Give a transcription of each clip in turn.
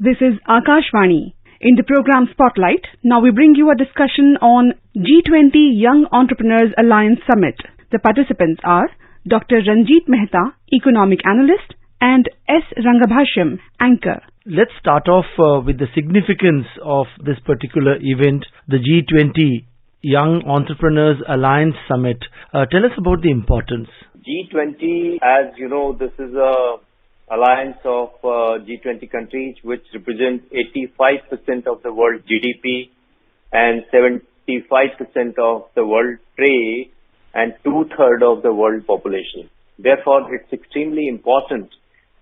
This is Akashvani. In the program Spotlight, now we bring you a discussion on G20 Young Entrepreneurs Alliance Summit. The participants are Dr. Ranjit Mehta, Economic Analyst, and S. Rangabhashyam, Anchor. Let's start off with the significance of this particular event, the G20 Young Entrepreneurs Alliance Summit. Tell us about the importance. G20, as you know, this is a alliance of G20 countries which represent 85% of the world GDP and 75% of the world trade and two-thirds of the world population. Therefore, it's extremely important.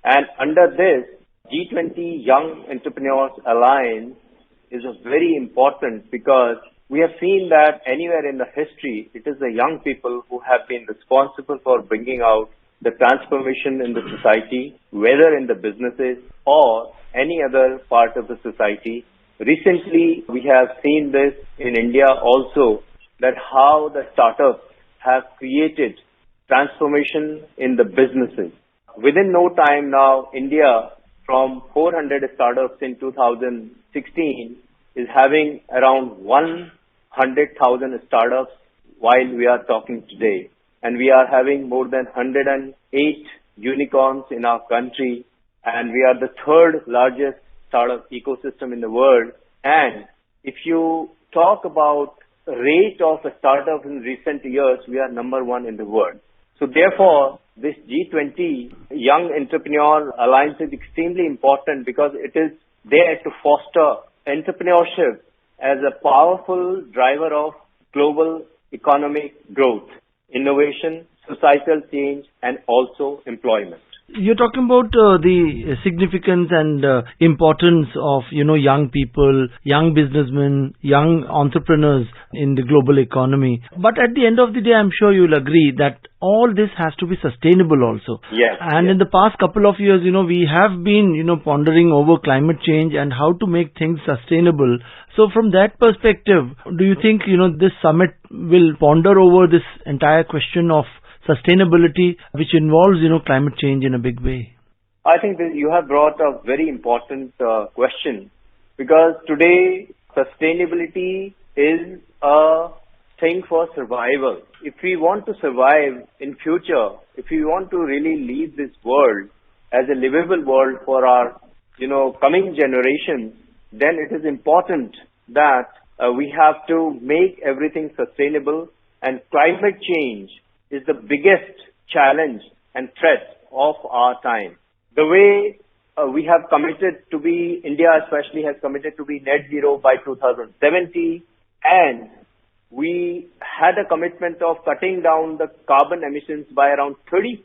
And under this, G20 Young Entrepreneurs Alliance is very important because we have seen that anywhere in the history, it is the young people who have been responsible for bringing out the transformation in the society, whether in the businesses or any other part of the society. Recently, we have seen this in India also, that how the startups have created transformation in the businesses. Within no time now, India, from 400 startups in 2016, is having around 100,000 startups while we are talking today. And we are having more than 108 unicorns in our country. And we are the third largest startup ecosystem in the world. And if you talk about the rate of a startup in recent years, we are number one in the world. So therefore, this G20 Young Entrepreneur Alliance is extremely important because it is there to foster entrepreneurship as a powerful driver of global economic growth, innovation, societal change, and also employment. You're talking about the significance and importance of, young people, young businessmen, young entrepreneurs in the global economy. But at the end of the day, I'm sure you'll agree that all this has to be sustainable also. Yes. And in the past couple of years, we have been, pondering over climate change and how to make things sustainable. So from that perspective, do you think, this summit will ponder over this entire question of sustainability, which involves, climate change in a big way? I think that you have brought a very important question because today sustainability is a thing for survival. If we want to survive in future, if we want to really leave this world as a livable world for our, coming generations, then it is important that we have to make everything sustainable, and climate change is the biggest challenge and threat of our time. The way we have committed to be, India especially has committed to be net zero by 2070, and we had a commitment of cutting down the carbon emissions by around 30%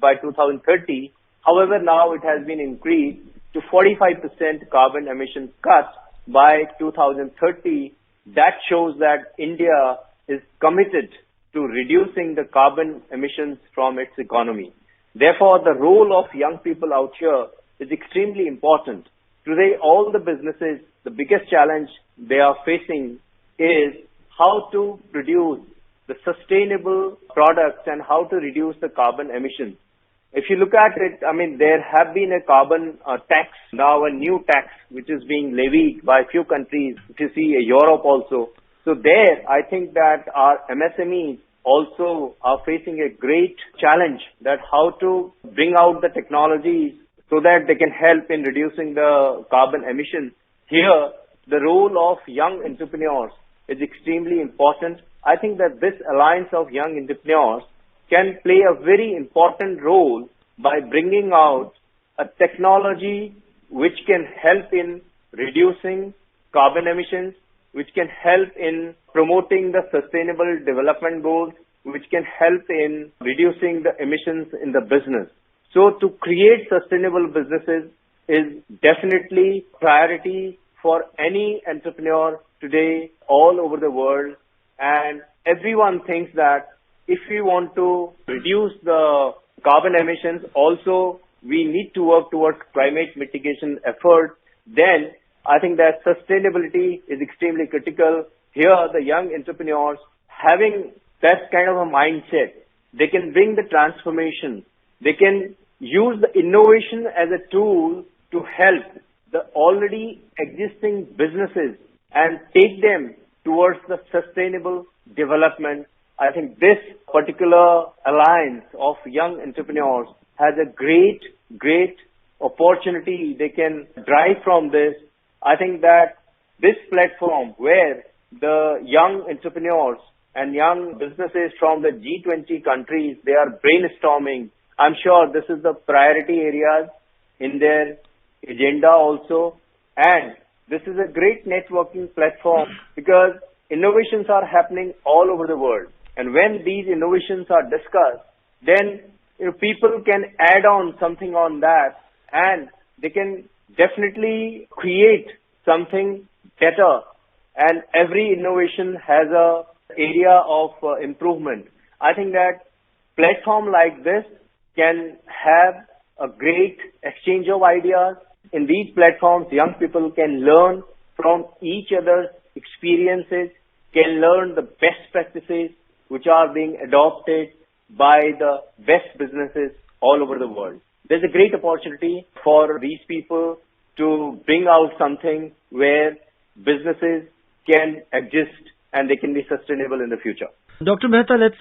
by 2030. However, now it has been increased to 45% carbon emissions cut by 2030. That shows that India is committed to reducing the carbon emissions from its economy. Therefore, the role of young people out here is extremely important. Today, all the businesses, the biggest challenge they are facing is how to produce the sustainable products and how to reduce the carbon emissions. If you look at it, there have been a carbon tax, now a new tax, which is being levied by a few countries. If you see Europe also. So there, I think that our MSMEs also are facing a great challenge that how to bring out the technologies so that they can help in reducing the carbon emissions. Here, the role of young entrepreneurs is extremely important. I think that this alliance of young entrepreneurs can play a very important role by bringing out a technology which can help in reducing carbon emissions, which can help in promoting the sustainable development goals, which can help in reducing the emissions in the business. So to create sustainable businesses is definitely priority for any entrepreneur today all over the world. And everyone thinks that if we want to reduce the carbon emissions, also we need to work towards climate mitigation efforts. Then I think that sustainability is extremely critical. Here, the young entrepreneurs having that kind of a mindset, they can bring the transformation. They can use the innovation as a tool to help the already existing businesses and take them towards the sustainable development. I think this particular alliance of young entrepreneurs has a great opportunity they can drive from this. I think that this platform where the young entrepreneurs and young businesses from the G20 countries, they are brainstorming. I'm sure this is the priority areas in their agenda also. And this is a great networking platform because innovations are happening all over the world. And when these innovations are discussed, then people can add on something on that and they can definitely create something better. And every innovation has a area of improvement. I think that platform like this can have a great exchange of ideas. In these platforms, young people can learn from each other's experiences, can learn the best practices which are being adopted by the best businesses all over the world. There's a great opportunity for these people to bring out something where businesses can exist and they can be sustainable in the future. Dr. Mehta, let's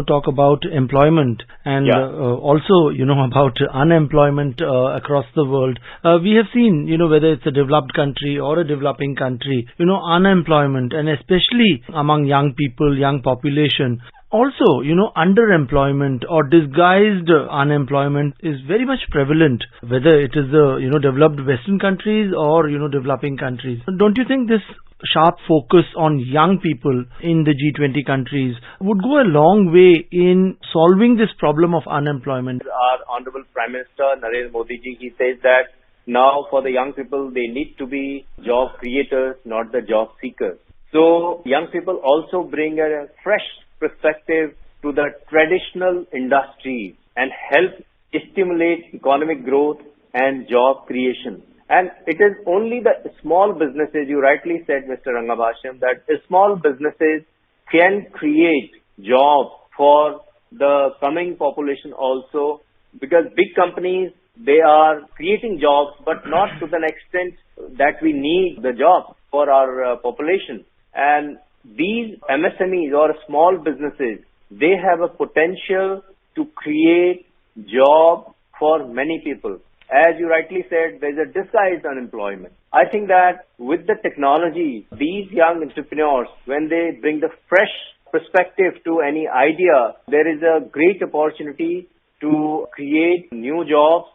talk about employment and also about unemployment across the world. We have seen whether it's a developed country or a developing country, unemployment, and especially among young people, young population. Also, underemployment or disguised unemployment is very much prevalent, whether it is the developed Western countries or developing countries. Don't you think this sharp focus on young people in the G20 countries would go a long way in solving this problem of unemployment? Our Honorable Prime Minister Narendra Modi ji, he says that now for the young people, they need to be job creators, not the job seekers. So young people also bring a fresh perspective to the traditional industries and help stimulate economic growth and job creation. And it is only the small businesses, you rightly said, Mr. Rangabhashyam, that small businesses can create jobs for the coming population also, because big companies, they are creating jobs, but not to the extent that we need the jobs for our population. And these MSMEs or small businesses, they have a potential to create jobs for many people. As you rightly said, there's a disguised unemployment. I think that with the technology, these young entrepreneurs, when they bring the fresh perspective to any idea, there is a great opportunity to create new jobs.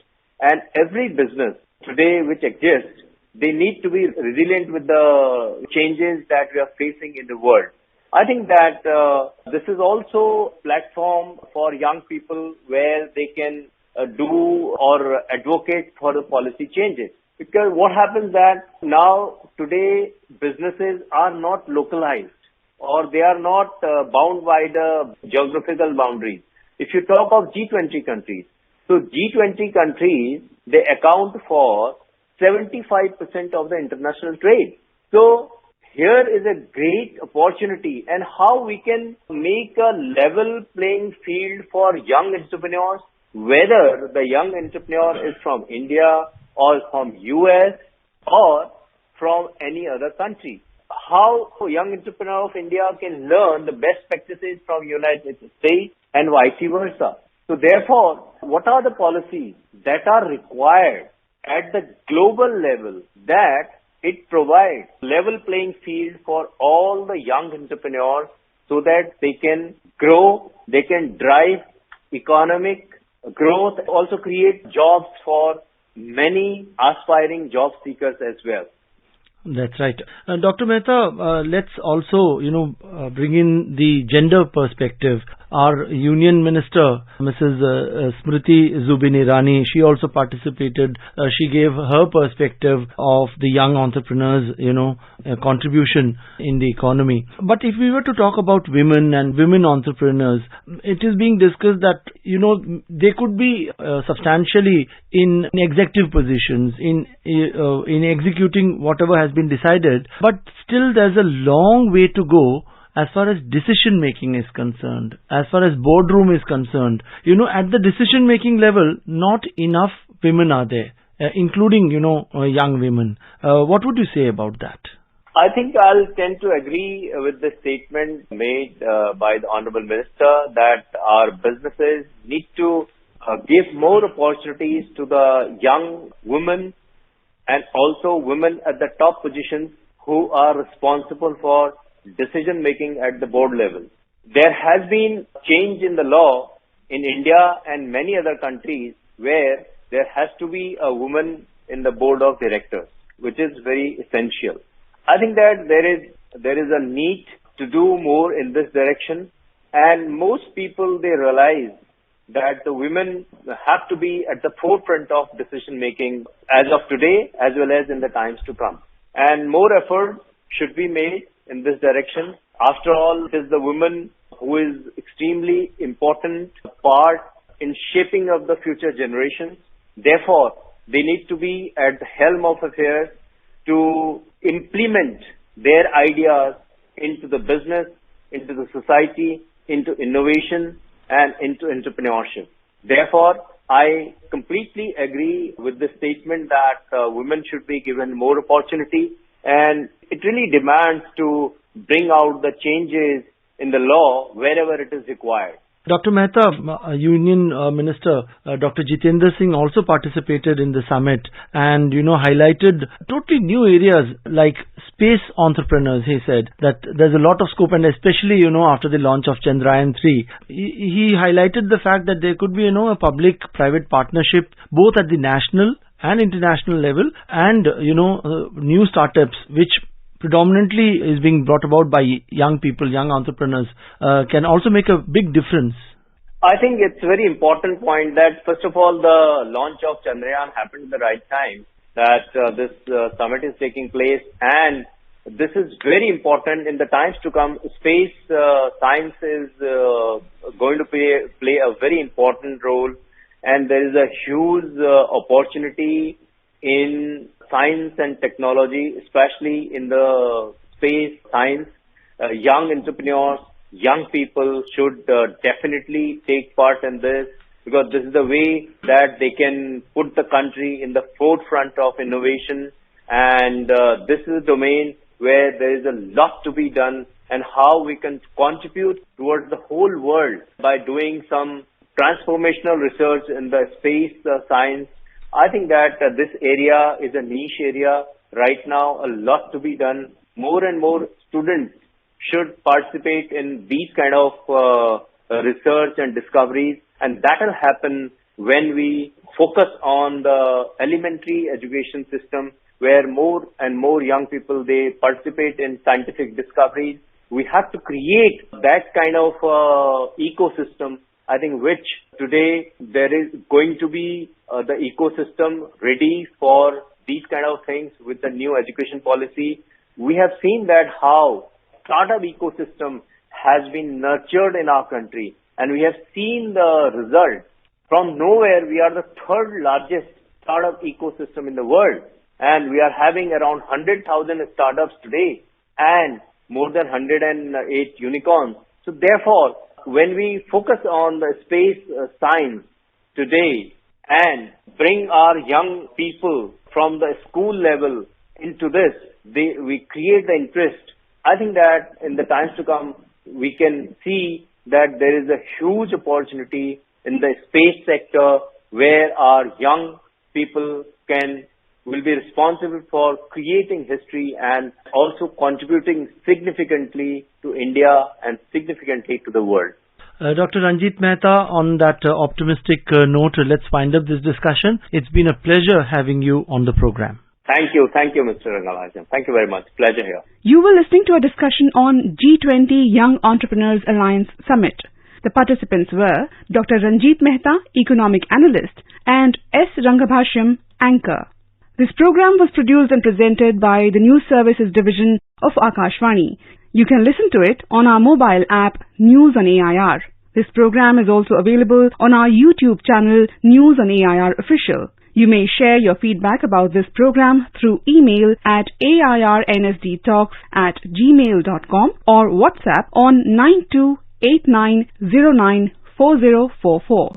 And every business today which exists, they need to be resilient with the changes that we are facing in the world. I think that this is also a platform for young people where they can do or advocate for the policy changes. Because what happens that now today businesses are not localized or they are not bound by the geographical boundaries. If you talk of G20 countries, so G20 countries, they account for 75% of the international trade. So here is a great opportunity, and how we can make a level playing field for young entrepreneurs, whether the young entrepreneur is from India or from US or from any other country. How a young entrepreneur of India can learn the best practices from United States and vice versa. So therefore, what are the policies that are required at the global level that it provides level playing field for all the young entrepreneurs so that they can grow, they can drive economic growth, also create jobs for many aspiring job seekers as well. That's right. Dr. Mehta, let's also, bring in the gender perspective. Our Union Minister, Mrs. Smriti Zubin Irani, she also participated. She gave her perspective of the young entrepreneurs, contribution in the economy. But if we were to talk about women and women entrepreneurs, it is being discussed that, they could be substantially in executive positions, in executing whatever has been decided. But still there's a long way to go as far as decision making is concerned, as far as boardroom is concerned. At the decision making level, not enough women are there. including, young women. What would you say about that? I think I'll tend to agree with the statement made by the Honorable Minister that our businesses need to give more opportunities to the young women and also women at the top positions who are responsible for decision making at the board level. There has been change in the law in India and many other countries where there has to be a woman in the board of directors, which is very essential. I think that there is a need to do more in this direction, and most people, they realize that the women have to be at the forefront of decision making as of today as well as in the times to come. And more effort should be made in this direction. After all, it is the woman who is extremely important part in shaping of the future generations. Therefore, they need to be at the helm of affairs to implement their ideas into the business, into the society, into innovation, and into entrepreneurship. Therefore, I completely agree with the statement that women should be given more opportunity, and it really demands to bring out the changes in the law wherever it is required. Dr. Mehta, Union Minister Dr. Jitendra Singh also participated in the summit and, highlighted totally new areas like space entrepreneurs. He said that there's a lot of scope, and especially, after the launch of Chandrayaan-3, he highlighted the fact that there could be, a public-private partnership both at the national and international level, and, new startups which predominantly is being brought about by young people, young entrepreneurs, can also make a big difference. I think it's a very important point that, first of all, the launch of Chandrayaan happened at the right time, that this summit is taking place, and this is very important in the times to come. Space science is going to play a very important role, and there is a huge opportunity in science and technology, especially in the space science. Young entrepreneurs, young people should definitely take part in this, because this is the way that they can put the country in the forefront of innovation, and this is a domain where there is a lot to be done, and how we can contribute towards the whole world by doing some transformational research in the space science. I think that this area is a niche area. Right now, a lot to be done. More and more students should participate in these kind of research and discoveries, and that will happen when we focus on the elementary education system, where more and more young people, they participate in scientific discoveries. We have to create that kind of ecosystem, I think, which today there is going to be the ecosystem ready for these kind of things with the new education policy. We have seen that how startup ecosystem has been nurtured in our country, and we have seen the result. From nowhere, we are the third largest startup ecosystem in the world, and we are having around 100,000 startups today and more than 108 unicorns. So therefore, when we focus on the space science today and bring our young people from the school level into this, we create the interest. I think that in the times to come, we can see that there is a huge opportunity in the space sector where our young people will be responsible for creating history and also contributing significantly to India and significantly to the world. Dr. Ranjit Mehta, on that optimistic note, let's wind up this discussion. It's been a pleasure having you on the program. Thank you, Mr. Rangalajan. Thank you very much. Pleasure here. You were listening to a discussion on G20 Young Entrepreneurs Alliance Summit. The participants were Dr. Ranjit Mehta, Economic Analyst, and S. Rangabhashyam, Anchor. This program was produced and presented by the News Services Division of Akashvani. You can listen to it on our mobile app, News on AIR. This program is also available on our YouTube channel, News on AIR Official. You may share your feedback about this program through email at airnsdtalks@gmail.com or WhatsApp on 9289094044.